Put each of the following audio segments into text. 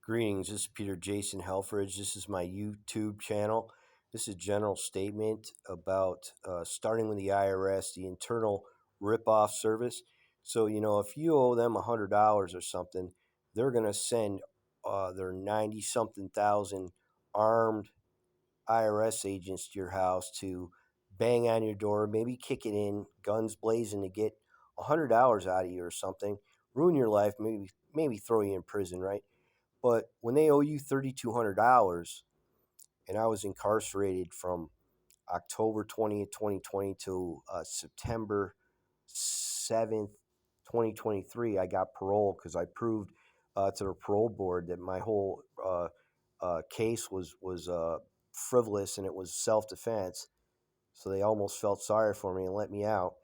Greetings, this is Peter Jason Helfrich. This is my YouTube channel. This is a general statement about starting with the IRS, the internal rip-off service. So, if you owe them $100 or something, they're going to send their 90-something thousand armed IRS agents to your house to bang on your door, maybe kick it in, guns blazing to get $100 out of you or something, ruin your life, maybe throw you in prison, right? But when they owe you $3,200, and I was incarcerated from October 20th, 2020 to September 7th, 2023, I got parole because I proved to the parole board that my whole case was frivolous and it was self defense. So they almost felt sorry for me and let me out.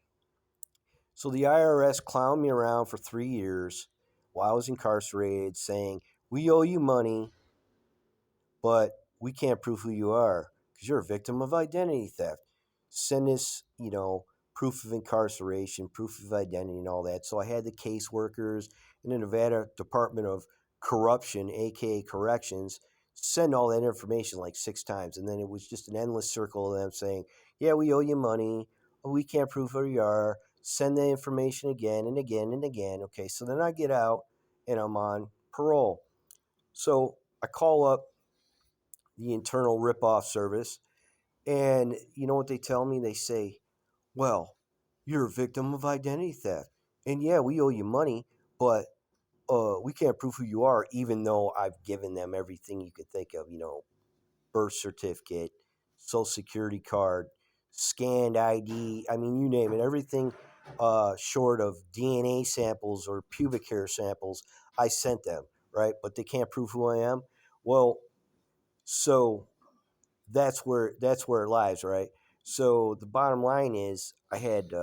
So the IRS clowned me around for 3 years while I was incarcerated, saying, "We owe you money, but we can't prove who you are because you're a victim of identity theft. Send us, proof of incarceration, proof of identity, and all that." So I had the caseworkers in the Nevada Department of Corruption, aka Corrections, send all that information like 6 times. And then it was just an endless circle of them saying, "Yeah, we owe you money. Oh, we can't prove who you are. Send the information again and again and again." Okay, so then I get out and I'm on parole. So I call up the internal rip-off service. And you know what they tell me? They say, "Well, you're a victim of identity theft. And yeah, we owe you money, but we can't prove who you are," even though I've given them everything you could think of, birth certificate, social security card, scanned ID. I mean, you name it, everything short of DNA samples or pubic hair samples, I sent them, right? But they can't prove who I am. Well, so that's where it lies, right? So the bottom line is, I had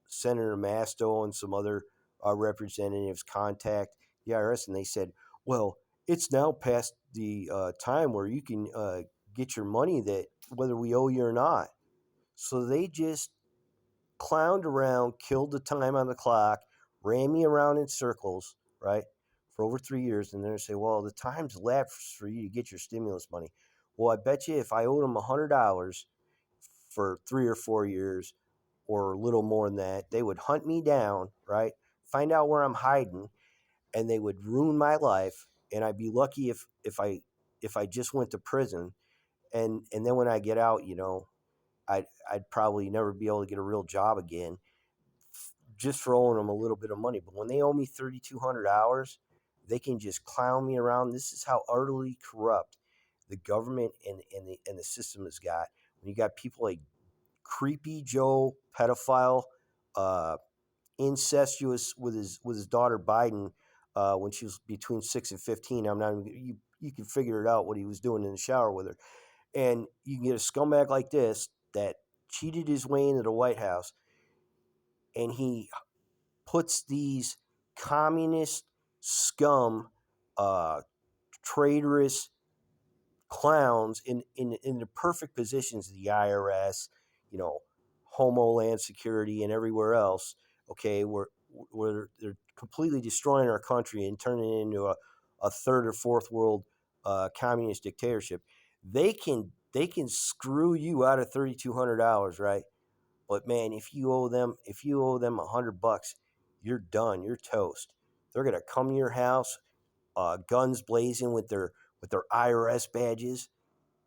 Senator Masto and some other representatives contact the IRS, and they said, "Well, it's now past the time where you can get your money, that whether we owe you or not." So they just clowned around, killed the time on the clock, ran me around in circles, right, for over 3 years. And then they say, "Well, the time's lapsed for you to get your stimulus money." Well, I bet you if I owed them $100 for 3 or 4 years, or a little more than that, they would hunt me down, right, find out where I'm hiding, and they would ruin my life. And I'd be lucky if I just went to prison. And then when I get out, I'd probably never be able to get a real job again, just for owing them a little bit of money. But when they owe me $3,200, they can just clown me around. This is how utterly corrupt the government and the system has got. When you got people like Creepy Joe, pedophile, uh, incestuous with his daughter Biden, when she was between 6 and 15. I'm not even, you can figure it out what he was doing in the shower with her. And you can get a scumbag like this that cheated his way into the White House, and he puts these communist scum, uh, traitorous clowns in the perfect positions, the IRS, you know, Homeland Security, and everywhere else. Okay, where they're completely destroying our country and turning it into a third or fourth world communist dictatorship. They can screw you out of $3,200, right? But man, if you owe them $100, you're done. You're toast. They're gonna come to your house, guns blazing, with their IRS badges,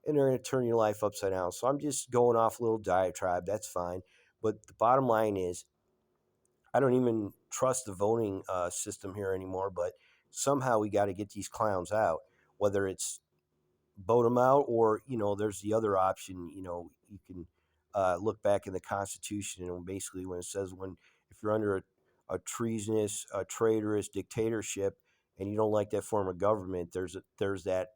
and they're gonna turn your life upside down. So I'm just going off a little diatribe. That's fine. But the bottom line is, I don't even trust the voting system here anymore. But somehow we got to get these clowns out. Whether it's vote them out, or there's the other option. You can look back in the Constitution, and basically when it says, if you're under a treasonous, a traitorous dictatorship, and you don't like that form of government, there's that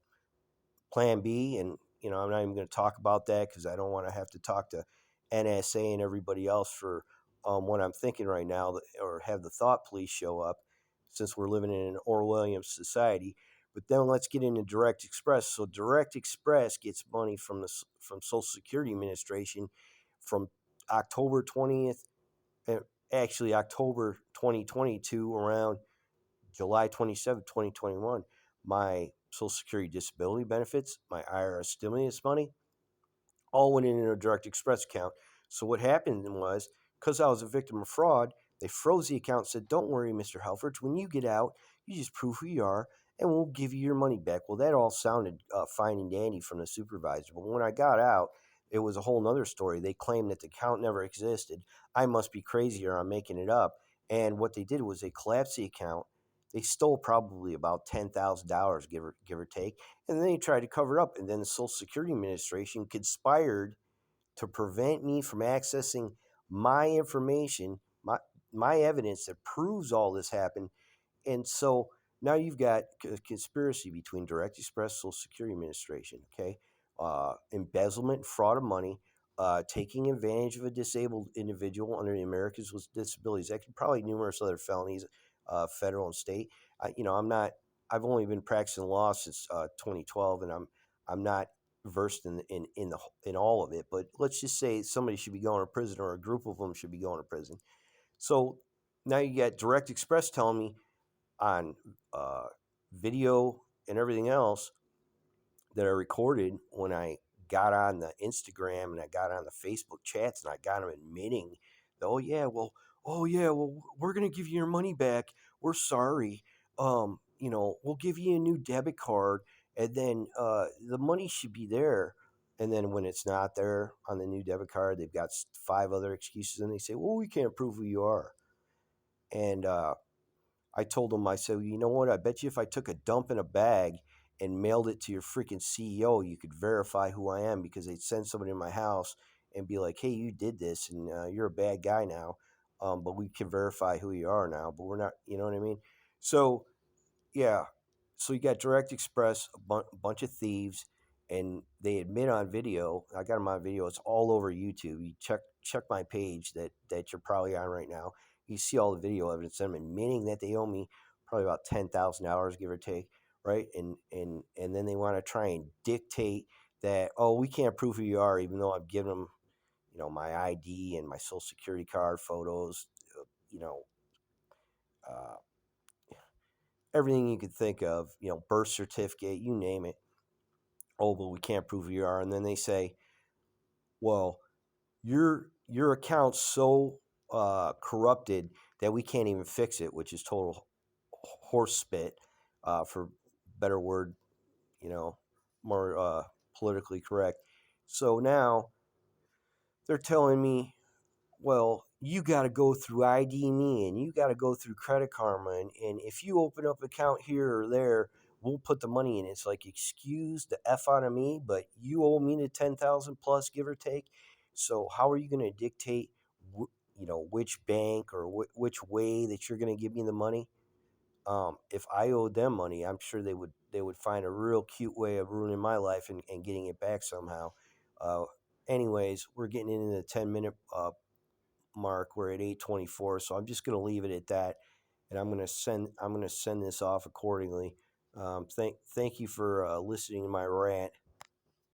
plan B. And I'm not even going to talk about that because I don't want to have to talk to NSA and everybody else for what I'm thinking right now, or have the thought police show up, since we're living in an Orwellian society. But then let's get into Direct Express. So Direct Express gets money from Social Security Administration from October 20th, actually October 2022, around July 27th, 2021. My Social Security disability benefits, my IRS stimulus money, all went in a direct express account. So what happened was, because I was a victim of fraud, they froze the account and said, "Don't worry, Mr. Helfrich. When you get out, you just prove who you are, and we'll give you your money back." Well, that all sounded fine and dandy from the supervisor, but when I got out, it was a whole nother story. They claimed that the account never existed. I must be crazy or I'm making it up. And what they did was they collapsed the account. They stole probably about $10,000, give or take, and then they tried to cover it up. And then the Social Security Administration conspired to prevent me from accessing my information, my evidence that proves all this happened. And so now you've got a conspiracy between Direct Express, Social Security Administration, okay, embezzlement, fraud of money, taking advantage of a disabled individual under the Americans with Disabilities Act, probably numerous other felonies, federal and state. I'm not. I've only been practicing law since 2012, and I'm not versed in all of it. But let's just say somebody should be going to prison, or a group of them should be going to prison. So now you got Direct Express telling me on uh, video and everything else that I recorded when I got on the Instagram and I got on the Facebook chats and I got them admitting that, oh yeah, well, we're gonna give you your money back. We're sorry. We'll give you a new debit card, and then the money should be there. And then when it's not there on the new debit card, they've got five other excuses, and they say, "Well, we can't prove who you are." And I told him, I said, "You know what? I bet you if I took a dump in a bag and mailed it to your freaking CEO, you could verify who I am, because they'd send somebody to my house and be like, hey, you did this and you're a bad guy now. But we can verify who you are now, but we're not, you know what I mean?" So yeah. So you got Direct Express, bunch of thieves, and they admit on video. I got them on video. It's all over YouTube. You check my page that you're probably on right now. You see all the video evidence of them admitting that they owe me probably about $10,000, give or take, right? And then they want to try and dictate that, oh, we can't prove who you are, even though I've given them, my ID and my Social Security card photos, you know, uh, everything you could think of, birth certificate, you name it. Oh, but we can't prove who you are. And then they say, well, your account's so corrupted that we can't even fix it, which is total horse spit, for better word, you know, more politically correct. So now they're telling me, well, you got to go through ID Me and you got to go through Credit Karma. And if you open up an account here or there, we'll put the money in. It's like, excuse the F out of me, but you owe me the 10,000 plus, give or take. So how are you going to dictate, which bank or which way that you're going to give me the money? If I owed them money, I'm sure they would find a real cute way of ruining my life and getting it back somehow. Uh, Anyways, we're getting into the 10-minute mark. We're at 8:24, so I'm just going to leave it at that, and I'm going to send this off accordingly. Thank you for listening to my rant.